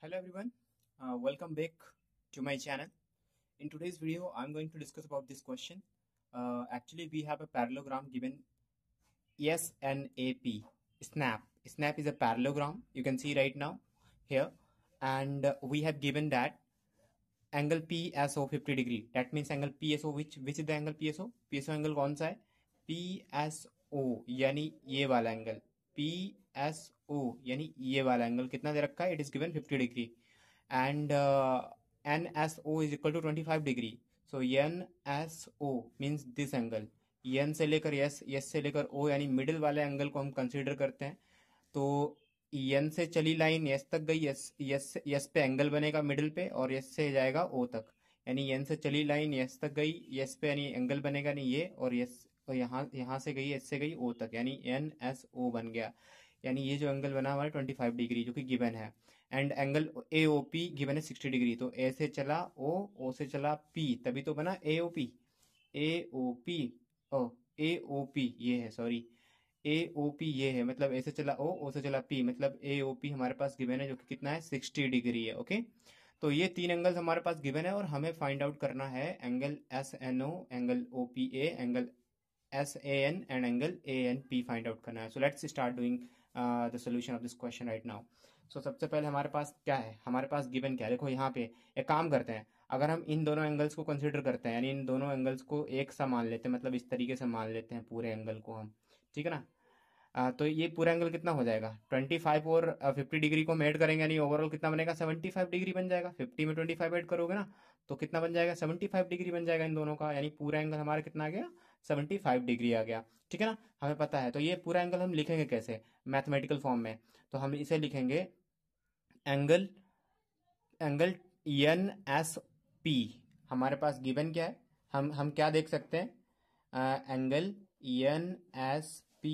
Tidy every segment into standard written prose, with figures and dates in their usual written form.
Hello everyone, welcome back to my channel. In today's video, I'm going to discuss about this question. Actually, we have a parallelogram given SNAP, SNAP. SNAP is a parallelogram. You can see right now here, and we have given that angle PSO 50 degree. That means angle PSO, which is the angle PSO? PSO angle कौन सा है? PSO यानी ये वाला angle. PSO यानी ये वाला angle कितना दे रखा है? It is given 50 degree and NSO is equal to 25 degree. So NSO means this angle. N से लेकर S से लेकर O यानी मिडिल वाले एंगल को हम कंसीडर करते हैं. तो N से चली लाइन S तक गई, S पे एंगल बनेगा मिडिल पे, और S से जाएगा O तक. यानी N से चली लाइन S तक गई, S पे यानी एंगल बनेगा नहीं ये, और यहाँ से गई, S से गई O तक, यानी NSO बन गया. यानी ये जो एंगल बना हमारा 25 डिग्री जो कि गिवन है. एंड एंगल AOP गिवन है 60 डिग्री. तो A से चला O से चला P, तभी तो बना AOP. AOP ये है, सॉरी, AOP ये है, मतलब A से चला O से चला P, मतलब AOP हमारे पास गिवन है जो कि कितना है? 60 डिग्री है. ओके, तो ये तीन एंगल्स हमारे पास गिवन है और हमें फाइंड आउट करना है angle SNO, angle OPA, angle SAN and angle ANP find out करना है. So let's start doing the solution of this question right now. So सबसे पहले हमारे पास क्या है? हमारे पास गिवन क्या है? देखो यहाँ पे एक काम करते हैं. अगर हम इन दोनों एंगल्स को कंसीडर करते हैं, यानी इन दोनों एंगल्स को एक सा मान लेते हैं, मतलब इस तरीके से मान लेते हैं पूरे एंगल को हम, ठीक है ना. तो ये पूरा एंगल कितना हो जाएगा? 25 और 50 डिग्री को हम ऐड करेंगे, यानी ओवरऑल कितना बनेगा? 75 डिग्री बन जाएगा. 50 में 25 ऐड करोगे ना, तो कितना बन जाएगा? 75 डिग्री बन जाएगा इन दोनों का. यानी पूरा एंगल हमारा कितना आ गया? 75 डिग्री आ गया. ठीक है ना, हमें पता है. तो ये पूरा एंगल हम लिखेंगे कैसे? मैथमेटिकल फॉर्म में. तो हम इसे लिखेंगे एंगल NSP. हमारे पास गिवन क्या है? हम क्या देख सकते हैं? एंगल NSP,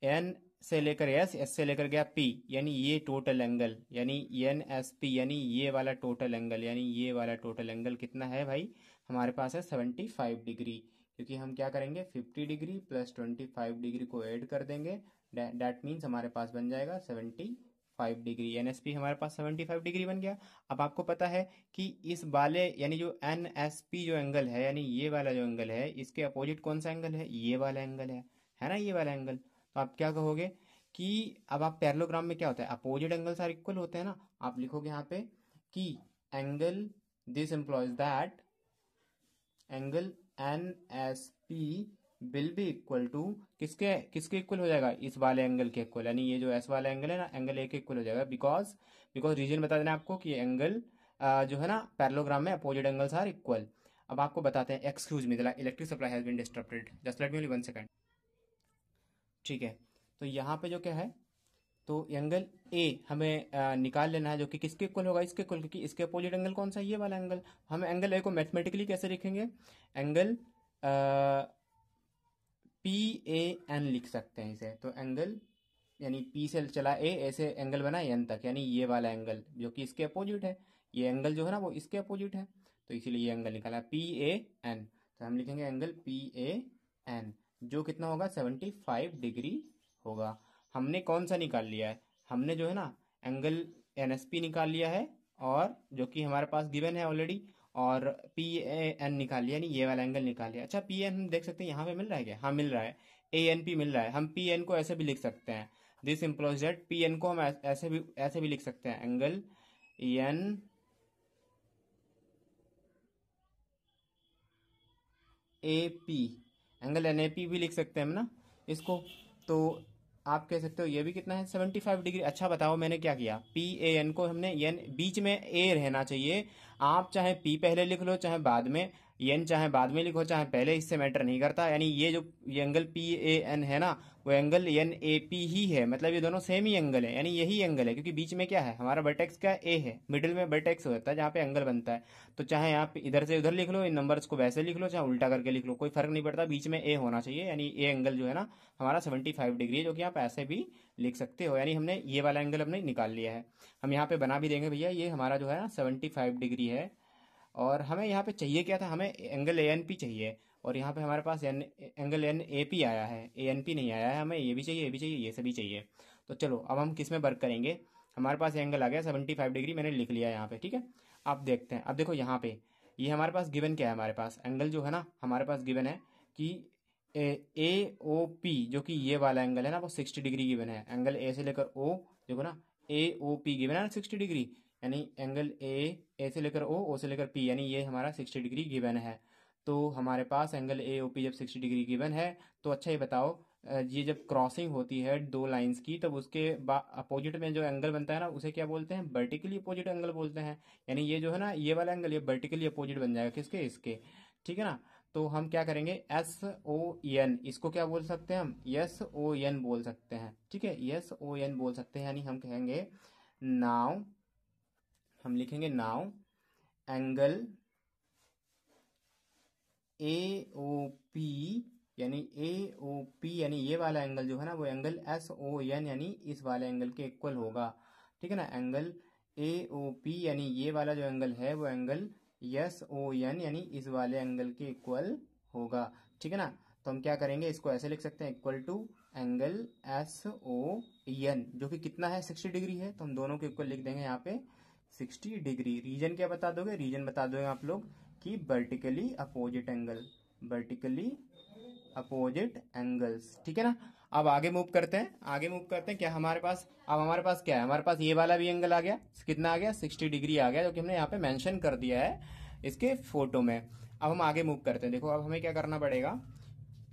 N से लेकर S से लेकर गया P, यानी ये टोटल एंगल, यानी NSP यानी ये वाला टोटल एंगल, यानी ये वाला टोटल एंगल कितना है भाई? हमारे पास है 75 डिग्री. क्योंकि हम क्या करेंगे? 50 डिग्री प्लस 25 डिग्री को ऐड कर देंगे. दैट मीन्स हमारे पास बन जाएगा 75 डिग्री. NSP हमारे पास 75 डिग्री बन गया. अब आपको पता है कि इस वाले यानी जो NSP जो एंगल है, यानी ये वाला जो एंगल है, इसके अपोजिट कौन सा एंगल है? ये वाला एंगल है ना, ये वाला एंगल. तो आप क्या कहोगे कि अब आप पैरेललोग्राम में क्या होता है? अपोजिट एंगल सारे इक्वल होते हैं ना. आप लिखोगे यहाँ पे कि angle this implies that angle NSP will be equal to किसके किसके इक्वल हो जाएगा? इस वाले एंगल के इक्वल, यानी ये जो S वाला एंगल है ना, एंगल A के इक्वल हो जाएगा. बिकॉज रीजन बता देना आपको कि एंगल जो है ना पैरेललोग्राम में अपोजिट एंगल्स आर इक्वल. अब आपको बताते हैं. Excuse me, the electric supply has been disturbed, just let me only 1 second. ठीक है, तो यहाँ पे जो क्या है, तो एंगल A हमें निकाल लेना है जो कि किसके इक्वल होगा? इसके इक्वल, क्योंकि इसके अपोजिट एंगल कौन सा है? ये वाला एंगल. हम एंगल A को मैथमेटिकली कैसे लिखेंगे? एंगल PAN लिख सकते हैं इसे. तो एंगल यानी P से चला A से एंगल बना N तक, यानी ये वाला एंगल जो कि इसके अपोजिट है. ये एंगल जो है ना वो इसके अपोजिट है, तो इसीलिए ये एंगल निकाला PAN. तो हम लिखेंगे एंगल PAN जो कितना होगा? 75 डिग्री होगा. हमने कौन सा निकाल लिया है? हमने जो है ना एंगल NSP निकाल लिया है, और जो कि हमारे पास गिवन है ऑलरेडी, और PAN निकाल लिया, यानी ये वाला एंगल निकाल लिया. अच्छा, PAN हम देख सकते हैं यहाँ पे मिल रहा है क्या? हाँ मिल रहा है. ANP मिल रहा है. हम PN को ऐसे भी लिख सकते हैं. दिस इम्प्लॉइज दैट PN को हम ऐसे भी लिख सकते हैं. एंगल NAP, एंगल NAP भी लिख सकते हैं हम ना इसको. तो आप कह सकते हो ये भी कितना है? 75 डिग्री. अच्छा बताओ मैंने क्या किया? PAN को हमने N बीच में A रहना चाहिए. आप चाहे P पहले लिख लो चाहे बाद में, N चाहे बाद में लिखो चाहे पहले, इससे मैटर नहीं करता. यानी ये जो ये एंगल PAN है ना, वो एंगल NAP ही है. मतलब ये दोनों सेम ही एंगल है, यानी यही एंगल है. क्योंकि बीच में क्या है? हमारा वर्टेक्स क्या है? A है. मिडिल में वर्टेक्स होता है जहाँ पे एंगल बनता है. तो चाहे आप इधर से उधर लिख लो, इन नंबर्स को वैसे लिख लो, चाहे उल्टा करके लिख लो, कोई फर्क नहीं पड़ता. बीच में A होना चाहिए. यानी A एंगल जो है ना हमारा 75 डिग्री है, जो कि आप ऐसे भी लिख सकते हो. यानी हमने ये वाला एंगल हमने निकाल लिया है. हम यहाँ पे बना भी देंगे भैया. ये हमारा जो है ना 75 डिग्री है. और हमें यहाँ पे चाहिए क्या था? हमें एंगल ANP चाहिए, और यहाँ पे हमारे पास एंगल NAP आया है, ANP नहीं आया है. हमें ये भी चाहिए, ये भी चाहिए, ये सभी चाहिए. तो चलो अब हम किस में वर्क करेंगे? हमारे पास एंगल आ गया 75 डिग्री, मैंने लिख लिया यहाँ पे, ठीक है। अब देखते हैं, अब देखो यहाँ पे ये हमारे पास गिवन क्या है, हमारे पास एंगल जो है ना हमारे पास गिवन है कि ए ओ पी, जो कि ये वाला एंगल है ना वो 60 डिग्री गिवन है। एंगल ए से लेकर ओ, देखो ना ए ओ पी गिवन है ना 60 डिग्री, यानी एंगल ए से लेकर ओ से लेकर पी, यानी ये हमारा 60 डिग्री गिवन है। तो हमारे पास एंगल ए ओ पी जब 60 डिग्री गिवन है, तो अच्छा ये बताओ, ये जब क्रॉसिंग होती है दो लाइंस की, तब उसके अपोजिट में जो एंगल बनता है ना उसे क्या बोलते हैं, वर्टिकली अपोजिट एंगल बोलते हैं। यानी ये जो है ना ये वाला एंगल ये वर्टिकली अपोजिट बन जाएगा किसके, इसके, ठीक है ना। तो हम क्या करेंगे, एस ओ एन, इसको क्या बोल सकते हैं हम, एस ओ एन बोल सकते हैं, ठीक है, एस ओ एन बोल सकते हैं। यानी हम कहेंगे नाउ, हम लिखेंगे now angle A O P, यानी ए ओ पी, यानी ये वाला एंगल जो है ना वो एंगल एस ओ एन यानी इस वाले एंगल के इक्वल होगा, ठीक है ना। एंगल ए ओ पी यानी ये वाला जो एंगल है वो एंगल एस ओ एन यानी इस वाले एंगल के इक्वल होगा, ठीक है ना। तो हम क्या करेंगे, इसको ऐसे लिख सकते हैं, equal to angle S O N, जो कि कितना है 60 डिग्री है, तो हम दोनों के इक्वल लिख देंगे यहाँ पे 60 डिग्री। रीजन क्या बता दोगे, रीजन बता दोगे आप लोग कि vertically opposite angle, vertically opposite angles, ठीक है ना। अब आगे मूव करते हैं, आगे मूव करते हैं, क्या हमारे पास, अब हमारे पास क्या है, हमारे पास ये वाला भी एंगल आ गया, कितना आ गया 60 डिग्री आ गया, जो कि हमने यहाँ पे मेंशन कर दिया है इसके फोटो में। अब हम आगे मूव करते हैं, देखो अब हमें क्या करना पड़ेगा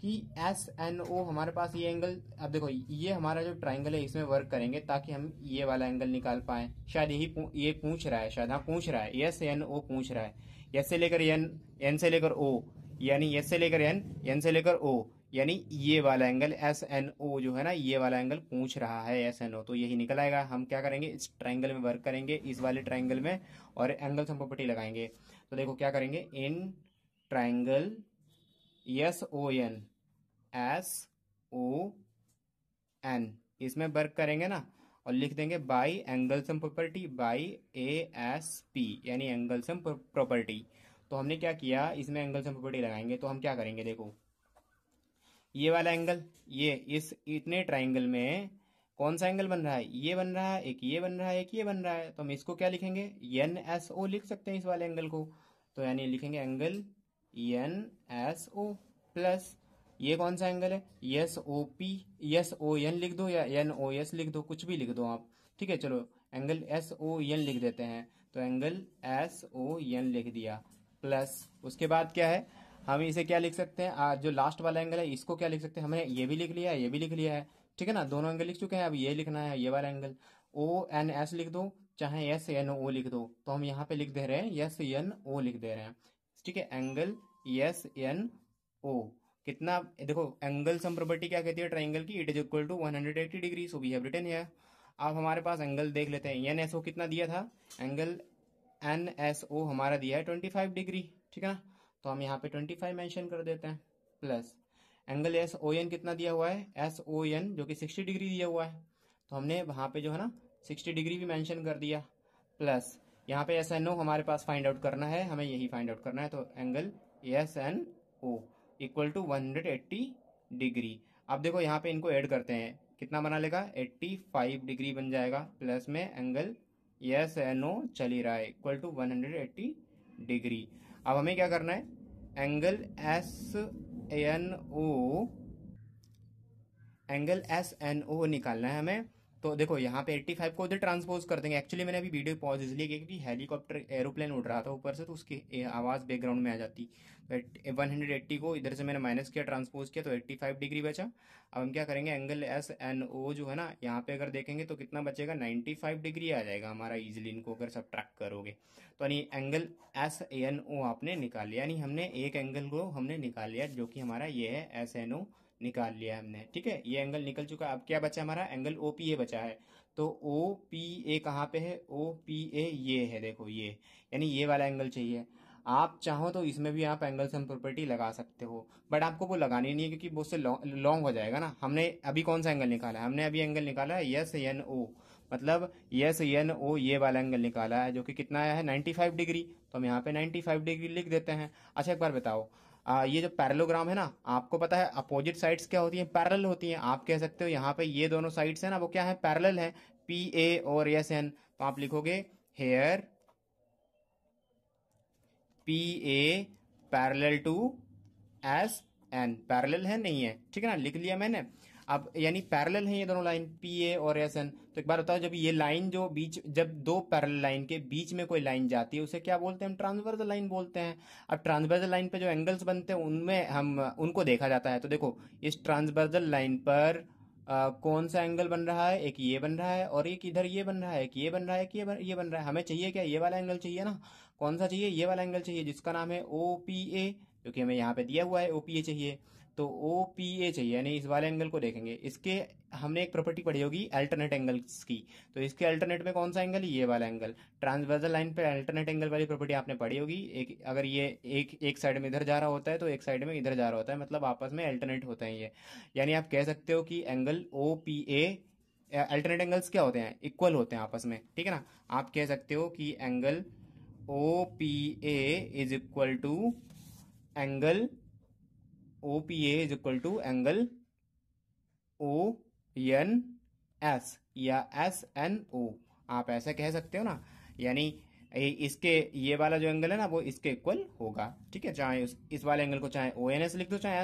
कि एस एन ओ हमारे पास ये एंगल, अब देखो ये हमारा जो ट्राइंगल है इसमें वर्क करेंगे ताकि हम ये वाला एंगल निकाल पाए। शायद ये पूछ रहा है, शायद हाँ पूछ रहा है, एस एन ओ पूछ रहा है, एस से लेकर एन, एन से लेकर ओ, यानी एस से लेकर एन, एन से लेकर ओ, यानी ये वाला एंगल एस एन ओ जो है ना ये वाला एंगल पूछ रहा है एस एन ओ, तो यही निकल आएगा। हम क्या करेंगे, इस ट्राइंगल में वर्क करेंगे, इस वाले ट्राइंगल में, और एंगल सम प्रॉपर्टी लगाएंगे। तो देखो क्या करेंगे, in triangle S O N, S O N, इसमें वर्क करेंगे ना, और लिख देंगे by angle sum property, by A S P, यानी एंगल सम प्रॉपर्टी। तो हमने क्या किया, इसमें एंगल सम प्रॉपर्टी लगाएंगे, तो हम क्या करेंगे, देखो ये वाला एंगल, ये इस इतने ट्राइंगल में कौन सा एंगल बन रहा है, ये बन रहा है, एक ये बन रहा है, एक ये बन रहा है, तो हम इसको क्या लिखेंगे, एन एस ओ लिख सकते हैं इस वाले एंगल को। तो यानी लिखेंगे angle N S O plus ये कौन सा एंगल है, S O P, S O N लिख दो या एन ओ एस लिख दो, कुछ भी लिख दो आप, ठीक है। चलो एंगल एस ओ एन लिख देते हैं, तो एंगल एस ओ एन लिख दिया, प्लस उसके बाद क्या है, हम इसे क्या लिख सकते हैं, जो लास्ट वाला एंगल है इसको क्या लिख सकते हैं, हमने ये भी लिख लिया है, ये भी लिख लिया है, ठीक है ना, दोनों एंगल लिख चुके हैं। अब ये लिखना है, ये वाला एंगल ओ एन एस लिख दो, चाहे एस एन ओ लिख दो, तो हम यहाँ पे लिख दे रहे हैं एस एन ओ लिख दे रहे हैं, ठीक है। एंगल एस एन ओ कितना, देखो एंगल सम प्रॉपर्टी क्या कहती है ट्राइंगल की, it is equal to 180 degree, so we have written here. अब हमारे पास एंगल देख लेते हैं, एन एस ओ कितना दिया था, एंगल एन एस ओ हमारा दिया है 25 डिग्री, ठीक है ना, तो हम यहाँ पे 25 मेंशन कर देते हैं, plus angle S O N कितना दिया हुआ है, एस ओ एन जो कि 60 डिग्री दिया हुआ है, तो हमने वहाँ पे जो है ना 60 डिग्री भी मेंशन कर दिया, प्लस यहाँ पे एस एन ओ हमारे पास फाइंड आउट करना है, हमें यही फाइंड आउट करना है, तो angle S N O equal to 180 degree. अब देखो यहाँ पे इनको ऐड करते हैं, कितना बना लेगा 85 डिग्री बन जाएगा, प्लस में एंगल एस एन ओ चल ही रहा है इक्वल टू 180 डिग्री। अब हमें क्या करना है, angle S N O, angle S N O निकालना है हमें। तो देखो यहाँ पे 85 को उधर ट्रांसपोज कर देंगे, एक्चुअली मैंने अभी वीडियो पॉज इसलिए किया क्योंकि हेलीकॉप्टर एरोप्लेन उड़ रहा था ऊपर से, तो उसकी आवाज़ बैकग्राउंड में आ जाती। तो 180 को इधर से मैंने माइनस किया, ट्रांसपोज किया, तो 85 डिग्री बचा। अब हम क्या करेंगे, एंगल एस एन ओ जो है ना यहाँ पे अगर देखेंगे तो कितना बचेगा, 95 डिग्री आ जाएगा हमारा इजिली, इनको अगर सब ट्रैक करोगे तो। यानी एंगल एस एन ओ आपने निकाल लिया, यानी हमने एक एंगल को हमने निकाल लिया जो कि हमारा ये है, एस एन ओ निकाल लिया हमने, ठीक है। ये एंगल निकल चुका है, अब क्या बचा हमारा, एंगल ओ पी ए बचा है। तो ओ पी ए कहाँ पे है, ओ पी ए ये है, देखो ये, यानी ये वाला एंगल चाहिए। आप चाहो तो इसमें भी आप एंगल सम प्रॉपर्टी लगा सकते हो, बट आपको वो लगानी नहीं है क्योंकि वो उससे लॉन्ग हो जाएगा ना। हमने अभी कौन सा एंगल निकाला है, हमने अभी एंगल निकाला है यस एन ओ, मतलब यस एन ओ ये वाला एंगल निकाला है जो कि कितना आया है 95 डिग्री, तो हम यहाँ पे 95 डिग्री लिख देते हैं। अच्छा एक बार बताओ, ये जो पैरेललोग्राम है ना, आपको पता है अपोजिट साइड्स क्या होती हैं, पैरेलल होती हैं। आप कह सकते हो यहाँ पे ये दोनों साइड्स हैं ना वो क्या है, पैरेलल है। पी ए और एस एन, तो आप लिखोगे here P A parallel to S N, parallel है नहीं है, ठीक है ना, लिख लिया मैंने। अब यानी पैरेलल है ये दोनों लाइन पी ए और एस एन। तो एक बार बताओ, जब ये लाइन जो बीच, जब दो पैरेलल लाइन के बीच में कोई लाइन जाती है उसे क्या बोलते हैं, हम ट्रांसवर्सल लाइन बोलते हैं। अब ट्रांसवर्सल लाइन पे जो एंगल्स बनते हैं उनमें हम उनको देखा जाता है। तो देखो इस ट्रांसवर्सल लाइन पर कौन सा एंगल बन रहा है, एक ये बन रहा है और एक इधर ये बन रहा है, एक ये बन रहा है, एक ये बन रहा है। हमें चाहिए क्या, ये वाला एंगल चाहिए ना। कौन सा चाहिए, ये वाला एंगल चाहिए जिसका नाम है ओ पी ए, क्योंकि हमें यहाँ पे दिया हुआ है ओ पी ए चाहिए। तो ओ पी ए चाहिए, यानी इस वाले एंगल को देखेंगे। इसके हमने एक प्रॉपर्टी पढ़ी होगी अल्टरनेट एंगल्स की, तो इसके अल्टरनेट में कौन सा एंगल, ये वाला एंगल। ट्रांसवर्सल लाइन पे अल्टरनेट एंगल वाली प्रॉपर्टी आपने पढ़ी होगी। एक अगर ये एक साइड में इधर जा रहा होता है तो एक साइड में इधर जा रहा होता है, मतलब आपस में अल्टरनेट होते हैं ये। यानी आप कह सकते हो कि angle O P A, alternate angles क्या होते हैं, इक्वल होते हैं आपस में, ठीक है ना। आप कह सकते हो कि angle O P A is equal to angle O P A is equal to angle O N S या एस एन ओ, आप ऐसा कह सकते हो ना। यानी इसके ये वाला जो एंगल है ना वो इसके इक्वल होगा, ठीक है। चाहे इस वाले एंगल को चाहे ओ एन एस लिख दो, चाहे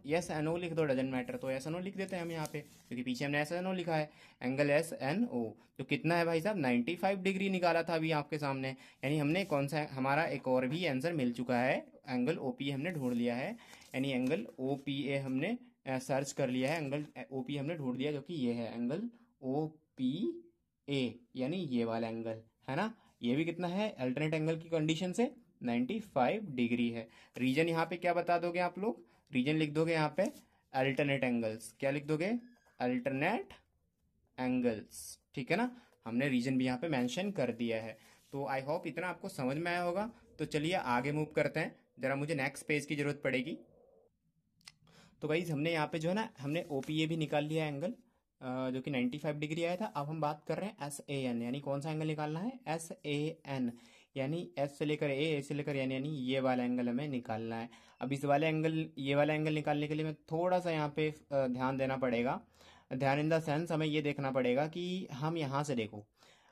एस एन ओ लिख दो, डजेंट मैटर। तो एस एन ओ लिख देते हैं हम यहाँ पे, क्योंकि पीछे हमने एस एन ओ लिखा है। एंगल एस एन ओ तो कितना है भाई साहब, 95 डिग्री निकाला था अभी आपके सामने। यानी हमने कौन सा, हमारा एक और भी आंसर मिल चुका है, एंगल ओ पी ए हमने ढूंढ लिया है। यानी एंगल ओ पी ए हमने सर्च कर लिया है, एंगल ओ पी हमने ढूंढ लिया, जो कि ये है एंगल ओ पी ए, यानी ये वाला एंगल है ना। ये भी कितना है, अल्टरनेट एंगल की कंडीशन से 95 डिग्री है। रीजन यहाँ पे क्या बता दोगे आप लोग, रीजन लिख दोगे यहाँ पे अल्टरनेट एंगल्स, क्या लिख दोगे, अल्टरनेट एंगल्स, ठीक है ना। हमने रीजन भी यहाँ पे मेंशन कर दिया है। तो आई होप इतना आपको समझ में आया होगा। तो चलिए आगे मूव करते हैं, जरा मुझे नेक्स्ट पेज की जरूरत पड़ेगी। तो गाइज हमने यहाँ पे जो है ना, हमने ओ पी ए भी निकाल लिया एंगल, जो कि 95 डिग्री आया था। अब हम बात कर रहे हैं एस ए एन, यानी कौन सा एंगल निकालना है, एस ए एन, यानी एस से लेकर ए से लेकर एन, यानी ये वाला एंगल हमें निकालना है। अब इस वाले एंगल, ये वाला एंगल निकालने के लिए मैं थोड़ा सा यहाँ पे ध्यान देना पड़ेगा। ध्यान इन द सेंस हमें ये देखना पड़ेगा कि हम यहाँ से देखो,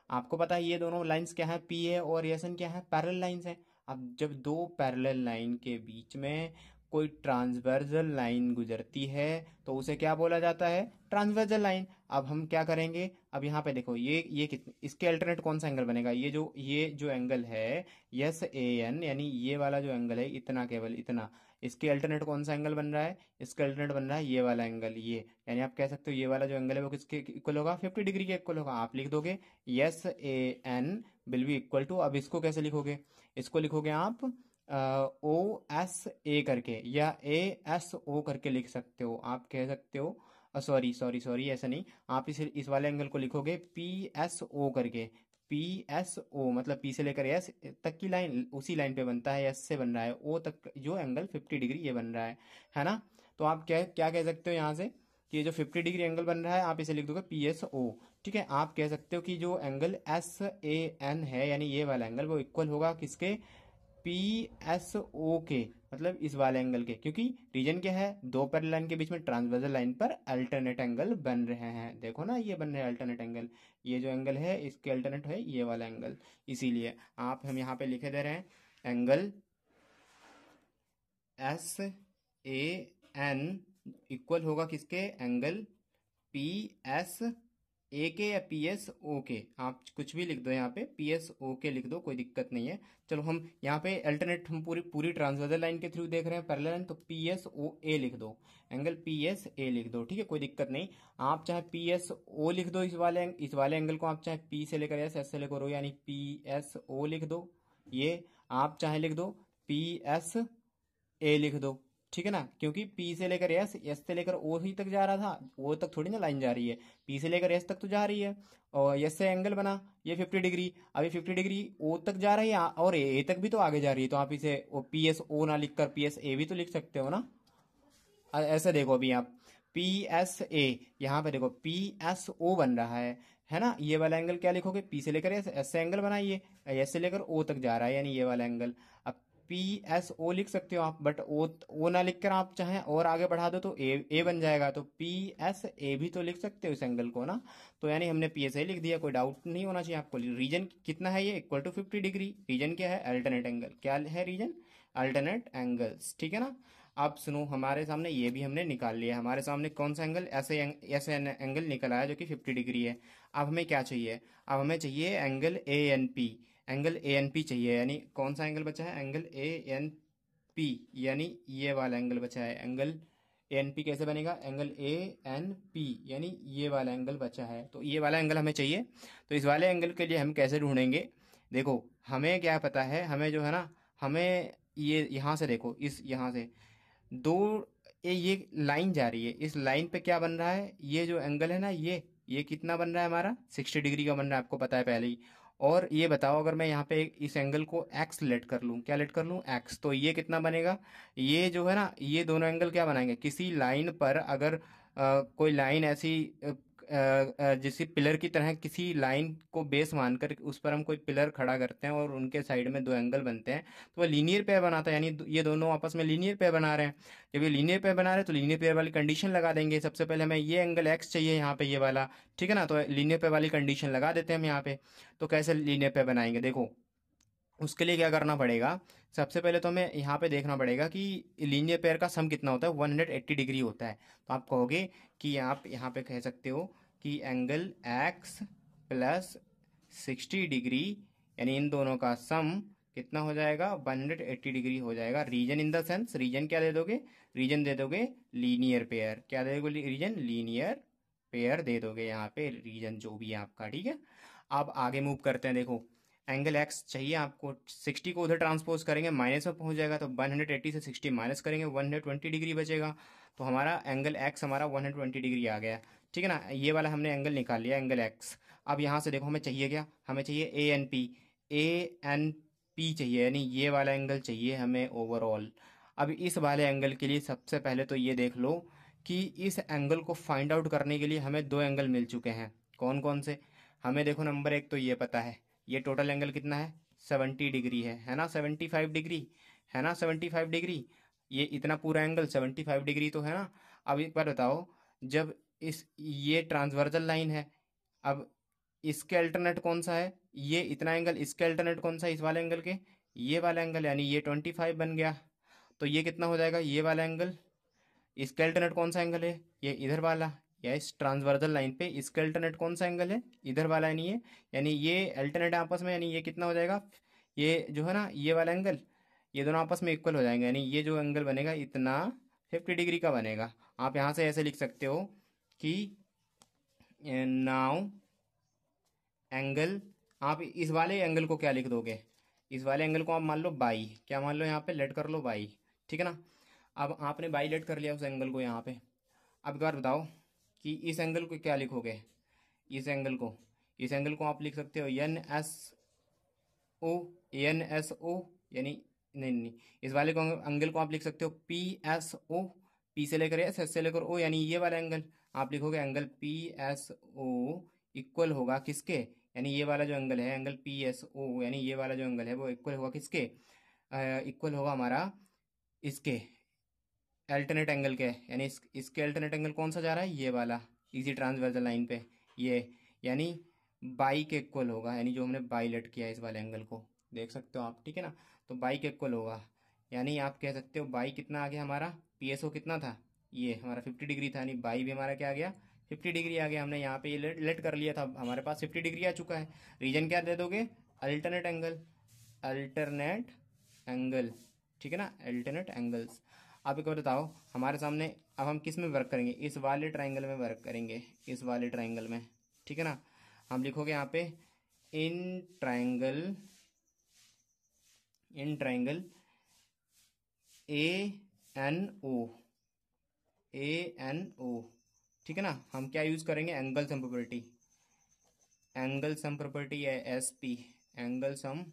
आपको पता है ये दोनों लाइंस क्या है, पी ए और एस एन क्या है, पैरेलल लाइंस है। अब जब दो पैरेलल लाइन के बीच में कोई ट्रांसवर्सल लाइन गुजरती है तो उसे क्या बोला जाता है, ट्रांसवर्सल लाइन। अब हम क्या करेंगे, अब यहाँ पे देखो ये कितने, इसके अल्टरनेट कौन सा एंगल बनेगा, ये जो एंगल है एस ए एन, यानी ये वाला जो एंगल है इतना, केवल इतना, इसके अल्टरनेट कौन सा एंगल बन रहा है, इसका अल्टरनेट बन रहा है ये वाला एंगल, ये। यानी आप कह सकते हो ये वाला जो एंगल है वो किसके इक्वल होगा, 50 डिग्री के इक्वल होगा। आप लिख दोगे S A N will be equal to, अब इसको कैसे लिखोगे, इसको लिखोगे आप ओ एस ए करके या ए एस ओ करके लिख सकते हो। आप कह सकते हो, सॉरी सॉरी सॉरी ऐसा नहीं, आप इस वाले एंगल को लिखोगे पी एस ओ करके। पी एस ओ मतलब पी से लेकर एस तक की लाइन, उसी लाइन पे बनता है, एस से बन रहा है ओ तक जो एंगल 50 डिग्री ये बन रहा है ना। तो आप क्या क्या कह सकते हो यहाँ से कि ये जो 50 डिग्री एंगल बन रहा है आप इसे लिख दोगे पी एस ओ, ठीक है। आप कह सकते हो कि जो एंगल एस ए एन है, यानी ये वाला एंगल, वो इक्वल होगा किसके, पी एस ओ के, मतलब इस वाले एंगल के। क्योंकि रीजन क्या है, दो पैरेलल लाइन के बीच में ट्रांसवर्सल लाइन पर अल्टरनेट एंगल बन रहे हैं, देखो ना ये बन रहे हैं अल्टरनेट एंगल। ये जो एंगल है इसके अल्टरनेट है ये वाला एंगल, इसीलिए आप हम यहाँ पे लिखे दे रहे हैं angle S A N equal होगा किसके, एंगल पी एस ए के या पी एस ओ के, आप कुछ भी लिख दो यहाँ पे, पी एस ओ के लिख दो, कोई दिक्कत नहीं है। चलो हम यहाँ पे अल्टरनेट, हम पूरी पूरी ट्रांसवर्सल लाइन के थ्रू देख रहे हैं पैरेलल लाइन, तो पी एस ओ ए लिख दो, एंगल पी एस ए लिख दो, ठीक है, कोई दिक्कत नहीं। आप चाहे पी एस ओ लिख दो, इस वाले एंगल को आप चाहे पी से लेकर एस से लेकर ओ, यानी पी एस ओ लिख दो, ये आप चाहे लिख दो पी एस ए लिख दो, ठीक है ना। क्योंकि पी से लेकर एस, एस से लेकर ओ ही तक जा रहा था, ओ तक थोड़ी ना लाइन जा रही है, पी से लेकर एस तक तो जा रही है। और एस से एंगल बना ये 50 डिग्री, अब ये 50 डिग्री ओ तक जा रही है और ए तक भी तो आगे जा रही है, तो आप इसे पी एस ओ ना लिखकर पी एस ए भी तो लिख सकते हो ना। ऐसे देखो अभी आप पी एस ए, यहाँ पे देखो पी एस ओ बन रहा है ना। ये वाला एंगल क्या लिखोगे, पी से लेकर एस, एस से एंगल बनाइए, एस से लेकर ओ तक जा रहा है, यानी ये वाला एंगल। अब पी एस ओ लिख सकते हो आप, बट ओ ना लिख कर आप चाहें और आगे बढ़ा दो तो ए बन जाएगा, तो पी एस ए भी तो लिख सकते हो इस एंगल को ना। तो यानी हमने पी एस ए लिख दिया, कोई डाउट नहीं होना चाहिए आपको। रीजन कितना है ये, इक्वल टू 50 डिग्री। रीजन क्या है, अल्टरनेट एंगल। क्या है रीजन, अल्टरनेट एंगल्स, ठीक है ना। अब सुनो, हमारे सामने ये भी हमने निकाल लिया, हमारे सामने कौन सा एंगल, ऐसे एंगल निकल आया जो कि 50 डिग्री है। अब हमें क्या चाहिए, अब हमें चाहिए angle A N P. Angle A N P चाहिए, यानी कौन सा एंगल बचा है, एंगल ए एन पी, यानी ये वाला एंगल बचा है। एंगल ए एन पी कैसे बनेगा, एंगल ए एन पी यानी ये वाला एंगल बचा है, तो ये वाला एंगल हमें चाहिए। तो इस वाले एंगल के लिए हम कैसे ढूंढेंगे, देखो हमें क्या पता है, हमें जो है ना, हमें ये यहाँ से देखो, इस यहाँ से दो ये लाइन जा रही है, इस लाइन पे क्या बन रहा है, ये जो एंगल है ना, ये कितना बन रहा है हमारा, 60 डिग्री का बन रहा है, आपको पता है पहले ही। और ये बताओ, अगर मैं यहाँ पे इस एंगल को एक्स लेट कर लूँ, क्या लेट कर लूँ, एक्स, तो ये कितना बनेगा, ये जो है ना, ये दोनों एंगल क्या बनाएंगे, किसी लाइन पर अगर कोई लाइन ऐसी जैसे पिलर की तरह किसी लाइन को बेस मानकर उस पर हम कोई पिलर खड़ा करते हैं और उनके साइड में दो एंगल बनते हैं, तो वह लीनियर पेयर बनाता है, यानी ये दोनों आपस में लीनियर पेयर बना रहे हैं। जब ये लीनियर पेयर बना रहे हैं तो लीनियर पेयर वाली कंडीशन लगा देंगे। सबसे पहले हमें ये एंगल एक्स चाहिए यहाँ पे, ये वाला, ठीक है ना, तो लीनियर पेयर वाली कंडीशन लगा देते हैं हम यहाँ पे। तो कैसे लीनियर पेयर बनाएंगे, देखो उसके लिए क्या करना पड़ेगा, सबसे पहले तो हमें यहाँ पे देखना पड़ेगा कि लीनियर पेयर का सम कितना होता है, 180 डिग्री होता है। तो आप कहोगे कि आप यहाँ पे कह सकते हो कि एंगल एक्स प्लस 60 डिग्री, यानी इन दोनों का सम कितना हो जाएगा, 180 डिग्री हो जाएगा। Reason in the sense, reason क्या दे दोगे, रीजन दे दोगे लीनियर पेयर, क्या दे दोगे, रीजन लीनियर पेयर दे दोगे यहाँ पे, रीजन जो भी है आपका, ठीक है। अब आगे मूव करते हैं, देखो एंगल एक्स चाहिए आपको, 60 को उधर ट्रांसपोज करेंगे माइनस में पहुंच जाएगा, तो 180 से 60 माइनस करेंगे, 120 डिग्री बचेगा। तो हमारा एंगल एक्स हमारा 120 डिग्री आ गया, ठीक है ना। ये वाला हमने एंगल निकाल लिया, एंगल एक्स। अब यहाँ से देखो हमें चाहिए क्या, हमें चाहिए ए एन पी, ए एन पी चाहिए, यानी ये वाला एंगल चाहिए हमें ओवरऑल। अब इस वाले एंगल के लिए सबसे पहले तो ये देख लो कि इस एंगल को फाइंड आउट करने के लिए हमें दो एंगल मिल चुके हैं, कौन कौन से, हमें देखो नंबर एक तो ये पता है, ये टोटल एंगल कितना है, 70 डिग्री है ना, 75 डिग्री है ना, 75 डिग्री, ये इतना पूरा एंगल 75 डिग्री तो है ना। अब एक बार बताओ, जब ये ट्रांसवर्जल लाइन है, अब इसके अल्टरनेट कौन सा है, ये इतना एंगल, इसके अल्टरनेट कौन सा है, इस वाले एंगल के, ये वाला एंगल, यानी ये 25 बन गया। तो ये कितना हो जाएगा, ये वाला एंगल, इसका अल्टरनेट कौन सा एंगल है, ये इधर वाला, या इस ट्रांसवर्जल लाइन पे इसका अल्टरनेट कौन सा एंगल है, इधर वाला, यानी ये, यानी ये अल्टरनेट आपस में, यानी ये कितना हो जाएगा, ये जो है ना ये वाला एंगल, ये दोनों आपस में इक्वल हो जाएंगे, यानी ये जो एंगल बनेगा इतना 50 डिग्री का बनेगा। आप यहाँ से ऐसे लिख सकते हो कि नाउ एंगल, आप इस वाले एंगल को क्या लिख दोगे, इस वाले एंगल को आप मान लो बाई, क्या मान लो यहाँ पे लेट कर लो बाई, ठीक है ना। अब आपने बाई लेट कर लिया उस एंगल को यहाँ पे। अब एक बार बताओ कि इस एंगल को क्या लिखोगे, इस एंगल को आप लिख सकते हो N S O, N S O, यानी नहीं नहीं, इस वाले को एंगल को आप लिख सकते हो पी एस ओ, पी से लेकर एस से लेकर ओ, यानी ये वाला एंगल आप लिखोगे angle P S O equal होगा किसके, यानी ये वाला जो एंगल है एंगल पी एस ओ, यानी ये वाला जो एंगल है वो इक्वल होगा किसके, इक्वल होगा हमारा इसके अल्टरनेट एंगल के, यानी इसके अल्टरनेट एंगल कौन सा जा रहा है, ये वाला, इसी ट्रांसवर्सल लाइन पे ये, यानी बाई के इक्वल होगा, यानी जो हमने बाई लेट किया है इस वाले एंगल को, देख सकते हो आप, ठीक है ना। तो बाई के इक्वल होगा, यानी आप कह सकते हो बाई कितना आ गया हमारा, पी एस ओ कितना था, ये हमारा 50 डिग्री था, यानी बाई भी हमारा क्या आ गया, 50 डिग्री आ गया। हमने यहाँ पे ये लेट कर लिया था, हमारे पास 50 डिग्री आ चुका है। रीजन क्या दे दोगे, अल्टरनेट एंगल, अल्टरनेट एंगल, ठीक है ना, अल्टरनेट एंगल्स। आप एक बार बताओ हमारे सामने, अब हम किस में वर्क करेंगे, इस वाले ट्राइंगल में वर्क करेंगे, इस वाले ट्राइंगल में, ठीक है ना। हम लिखोगे यहाँ पे in triangle A N O, A N O, ठीक है ना। हम क्या यूज करेंगे, angle sum property, angle sum property है S P, angle sum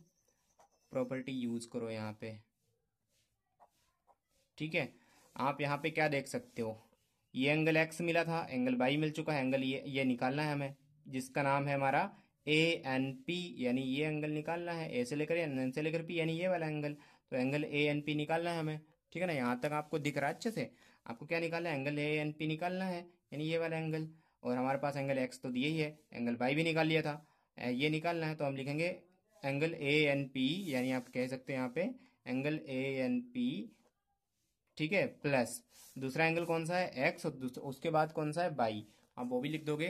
property use करो यहाँ पे, ठीक है। आप यहाँ पे क्या देख सकते हो, ये एंगल एक्स मिला था, एंगल बाई मिल चुका है, एंगल ये निकालना है हमें, जिसका नाम है हमारा ए एन पी, यानी ये एंगल निकालना है, ए से लेकर एन से लेकर पी, यानी ये वाला एंगल। तो एंगल ए एन पी निकालना है हमें, ठीक है ना। यहाँ तक आपको दिख रहा है अच्छे से, आपको क्या निकालना है, एंगल ए एन पी निकालना है, यानी ये वाला एंगल। और हमारे पास एंगल एक्स तो दिया ही है, एंगल बाई भी निकाल लिया था, ये निकालना है। तो हम लिखेंगे एंगल ए एन पी, यानी आप कह सकते हैं यहाँ पे एंगल ए एन पी, ठीक है, प्लस दूसरा एंगल कौन सा है, एक्स, और उसके बाद कौन सा है, बाई, आप वो भी लिख दोगे,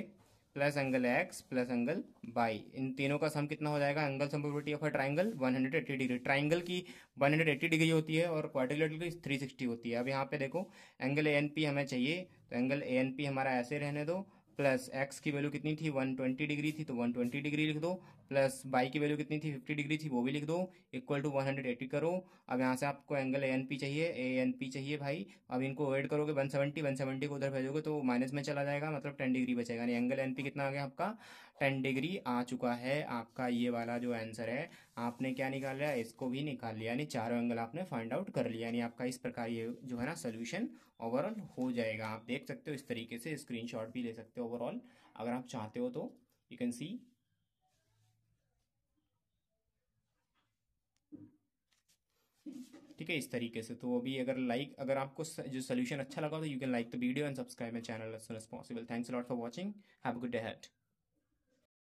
plus angle x plus angle y. इन तीनों का सम कितना हो जाएगा, angle sum probability of a triangle 180 degree. Triangle की 180 डिग्री होती है और क्वाड्रिलेटरल की 360 होती है। अब यहाँ पे देखो एंगल ए एन पी हमें चाहिए, तो एंगल ए एन पी हमारा ऐसे रहने दो, प्लस एक्स की वैल्यू कितनी थी, 120 डिग्री थी, तो 120 डिग्री लिख दो, प्लस बाई की वैल्यू कितनी थी, 50 डिग्री थी, वो भी लिख दो, इक्वल टू 180 करो। अब यहाँ से आपको एंगल ए एन पी चाहिए, ए एन पी चाहिए भाई। अब इनको ऐड करोगे 170 को उधर भेजोगे तो माइनस में चला जाएगा, मतलब 10 डिग्री बचेगा, यानी एंगल एन पी कितना आ गया आपका, 10 डिग्री आ चुका है आपका। ये वाला जो आंसर है आपने क्या निकाल लिया, इसको भी निकाल लिया, यानी चारों एंगल आपने फाइंड आउट कर लिया। यानी आपका इस प्रकार ये जो है ना सोल्यूशन ओवरऑल हो जाएगा। आप देख सकते हो इस तरीके से, स्क्रीनशॉट भी ले सकते हो ओवरऑल अगर आप चाहते हो तो, यू कैन सी। ठीक है, इस तरीके से। तो अभी अगर आपको जो सोल्यूशन अच्छा लगा तो you can like the video and subscribe my channel as soon as possible. Thanks a lot for watching, have a good day ahead.